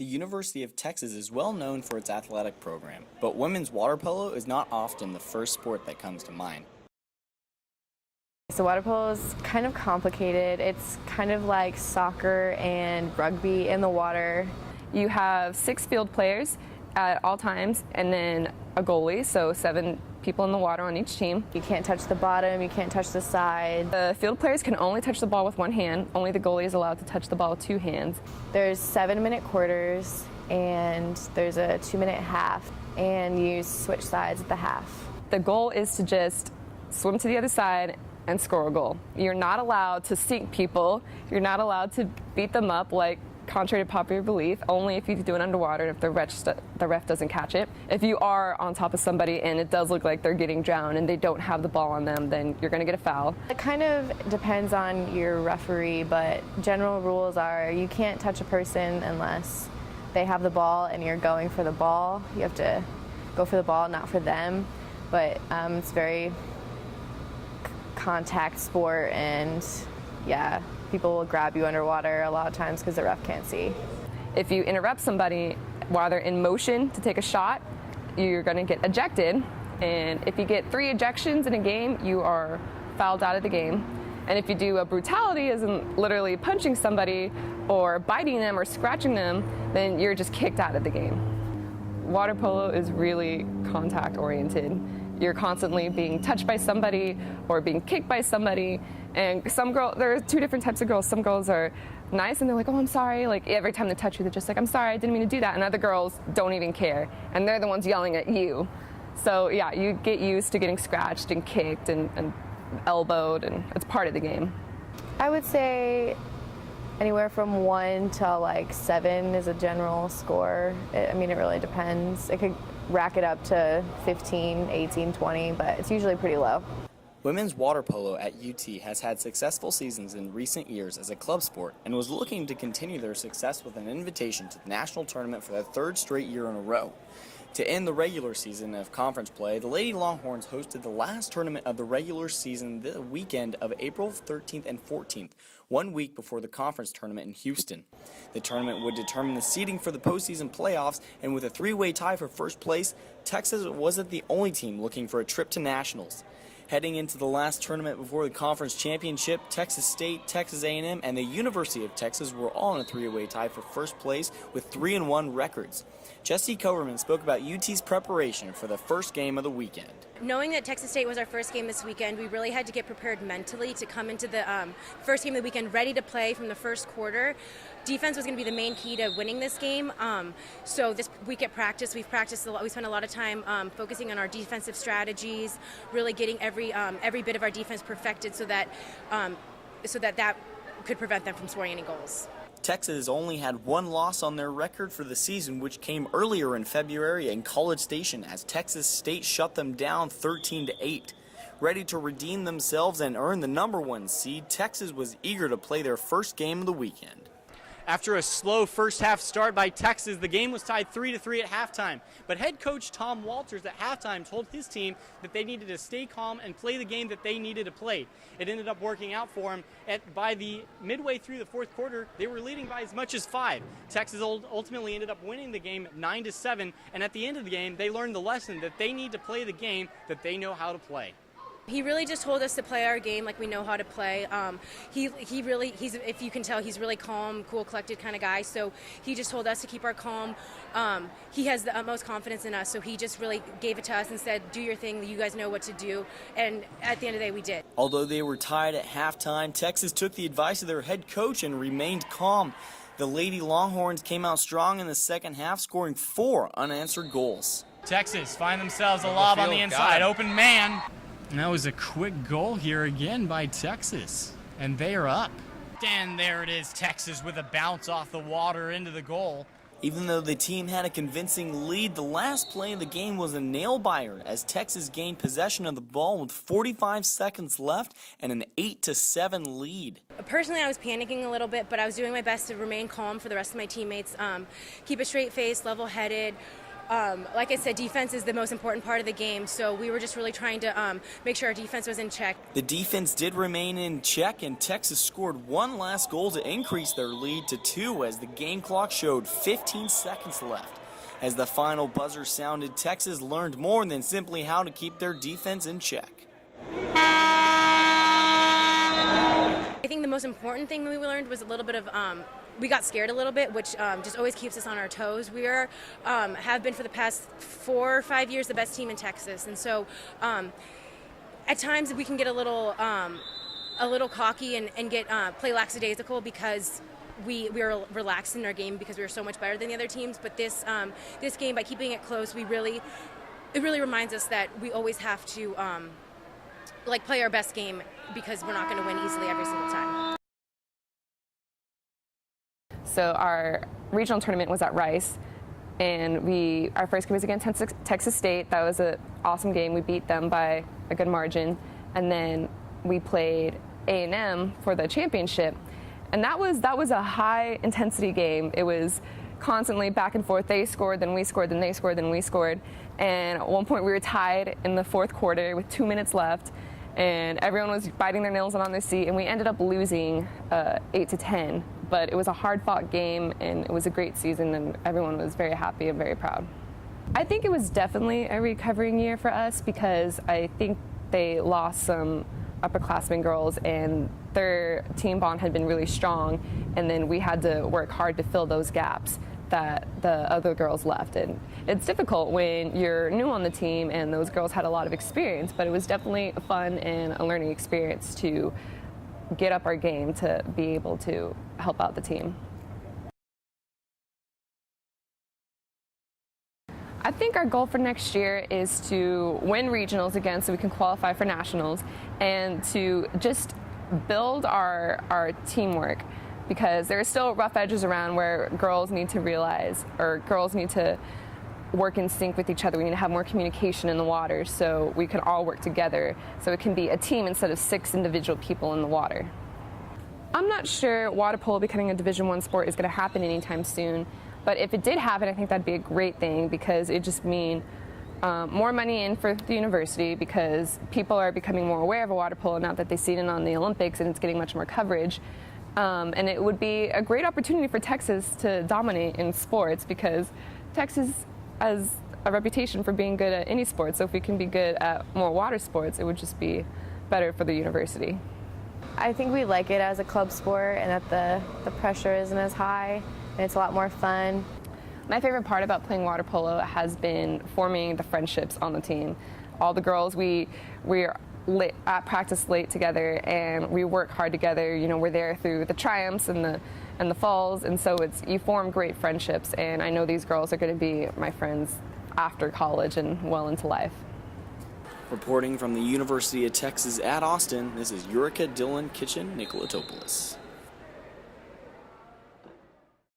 The University of Texas is well known for its athletic program, but women's water polo is not often the first sport that comes to mind. So water polo is kind of complicated. It's kind of like soccer and rugby in the water. You have 6 field players at all times and then a goalie, so 7 people in the water on each team. You can't touch the bottom, you can't touch the side. The field players can only touch the ball with one hand. Only the goalie is allowed to touch the ball with 2 hands. There's 7-minute quarters and there's a 2-minute half, and you switch sides at the half. The goal is to just swim to the other side and score a goal. You're not allowed to sink people. You're not allowed to beat them up, like contrary to popular belief, only if you do it underwater and if the ref doesn't catch it. If you are on top of somebody and it does look like they're getting drowned and they don't have the ball on them, then you're going to get a foul. It kind of depends on your referee, but general rules are you can't touch a person unless they have the ball and you're going for the ball. You have to go for the ball, not for them. But it's very contact sport, and yeah, people will grab you underwater a lot of times because the ref can't see. If you interrupt somebody while they're in motion to take a shot, you're going to get ejected. And if you get 3 ejections in a game, you are fouled out of the game. And if you do a brutality, as in literally punching somebody or biting them or scratching them, then you're just kicked out of the game. Water polo is really contact oriented. You're constantly being touched by somebody or being kicked by somebody. And there are 2 different types of girls. Some girls are nice and they're like, oh, I'm sorry. Like every time they touch you, they're just like, I'm sorry, I didn't mean to do that. And other girls don't even care. And they're the ones yelling at you. So yeah, you get used to getting scratched and kicked and elbowed, and it's part of the game. I would say anywhere from 1 to like 7 is a general score. It really depends. It could rack it up to 15, 18, 20, but it's usually pretty low. Women's water polo at UT has had successful seasons in recent years as a club sport and was looking to continue their success with an invitation to the national tournament for the 3rd straight year in a row. To end the regular season of conference play, the Lady Longhorns hosted the last tournament of the regular season the weekend of April 13th and 14th, 1 week before the conference tournament in Houston. The tournament would determine the seeding for the postseason playoffs, and with a 3-way tie for first place, Texas wasn't the only team looking for a trip to nationals. Heading into the last tournament before the conference championship, Texas State, Texas A&M, and the University of Texas were all in a 3-way tie for first place with 3-1 records. Jesse Coverman spoke about UT's preparation for the first game of the weekend. Knowing that Texas State was our first game this weekend, we really had to get prepared mentally to come into the first game of the weekend ready to play from the first quarter. Defense was going to be the main key to winning this game. So this week at practice, we've practiced a lot. We spent a lot of time focusing on our defensive strategies, really getting every bit of our defense perfected so that that could prevent them from scoring any goals. Texas only had 1 loss on their record for the season, which came earlier in February in College Station as Texas State shut them down 13-8. Ready to redeem themselves and earn the #1 seed, Texas was eager to play their first game of the weekend. After a slow first half start by Texas, the game was tied 3-3 at halftime. But head coach Tom Walters at halftime told his team that they needed to stay calm and play the game that they needed to play. It ended up working out for them. By the midway through the 4th quarter, they were leading by as much as 5. Texas ultimately ended up winning the game 9-7, and at the end of the game, they learned the lesson that they need to play the game that they know how to play. He really just told us to play our game like we know how to play. If you can tell, he's really calm, cool, collected kind of guy. So he just told us to keep our calm. He has the utmost confidence in us, so he just really gave it to us and said, do your thing, you guys know what to do. And at the end of the day, we did. Although they were tied at halftime, Texas took the advice of their head coach and remained calm. The Lady Longhorns came out strong in the second half, scoring 4 unanswered goals. Texas find themselves a lob on the inside, open man. And that was a quick goal here again by Texas, and they are up. And there it is, Texas with a bounce off the water into the goal. Even though the team had a convincing lead, the last play of the game was a nail-biter as Texas gained possession of the ball with 45 seconds left and an 8-7 lead. Personally, I was panicking a little bit, but I was doing my best to remain calm for the rest of my teammates, keep a straight face, level-headed, like I said, defense is the most important part of the game, so we were just really trying to make sure our defense was in check. The defense did remain in check, and Texas scored one last goal to increase their lead to 2 as the game clock showed 15 seconds left. As the final buzzer sounded, Texas learned more than simply how to keep their defense in check. I think the most important thing that we learned was a little bit of we got scared a little bit, which just always keeps us on our toes. We have been for the past 4 or 5 years the best team in Texas, and so at times we can get a little cocky and get play lackadaisical because we are relaxed in our game because we were so much better than the other teams. But this game, by keeping it close, it really reminds us that we always have to play our best game because we're not going to win easily every single time. So our regional tournament was at Rice, and our first game was against Texas State. That was an awesome game. We beat them by a good margin, and then we played A&M for the championship, and that was a high intensity game. It was constantly back and forth. They scored, then we scored, then they scored, then we scored, and at one point we were tied in the fourth quarter with 2 minutes left, and everyone was biting their nails on their seat, and we ended up losing 8-10. But it was a hard-fought game, and it was a great season, and everyone was very happy and very proud. I think it was definitely a recovering year for us because I think they lost some upperclassmen girls, and their team bond had been really strong, and then we had to work hard to fill those gaps that the other girls left. And it's difficult when you're new on the team, and those girls had a lot of experience, but it was definitely fun and a learning experience to get up our game to be able to help out the team. I think our goal for next year is to win regionals again so we can qualify for nationals, and to just build our teamwork, because there are still rough edges around where girls need to realize, or girls need to work in sync with each other. We need to have more communication in the water so we can all work together, so it can be a team instead of 6 individual people in the water. I'm not sure water polo becoming a Division I sport is going to happen anytime soon, but if it did happen, I think that'd be a great thing, because it just mean more money in for the university, because people are becoming more aware of water polo now that they've seen it on the Olympics and it's getting much more coverage. And it would be a great opportunity for Texas to dominate in sports, because Texas has a reputation for being good at any sport. So if we can be good at more water sports, it would just be better for the university. I think we like it as a club sport, and that the pressure isn't as high, and it's a lot more fun. My favorite part about playing water polo has been forming the friendships on the team. All the girls, we're at practice late together, and we work hard together. You know, we're there through the triumphs and the falls, and so you form great friendships, and I know these girls are going to be my friends after college and well into life. Reporting from the University of Texas at Austin, this is Eureka Dylan Kitchen Nicolatopoulos.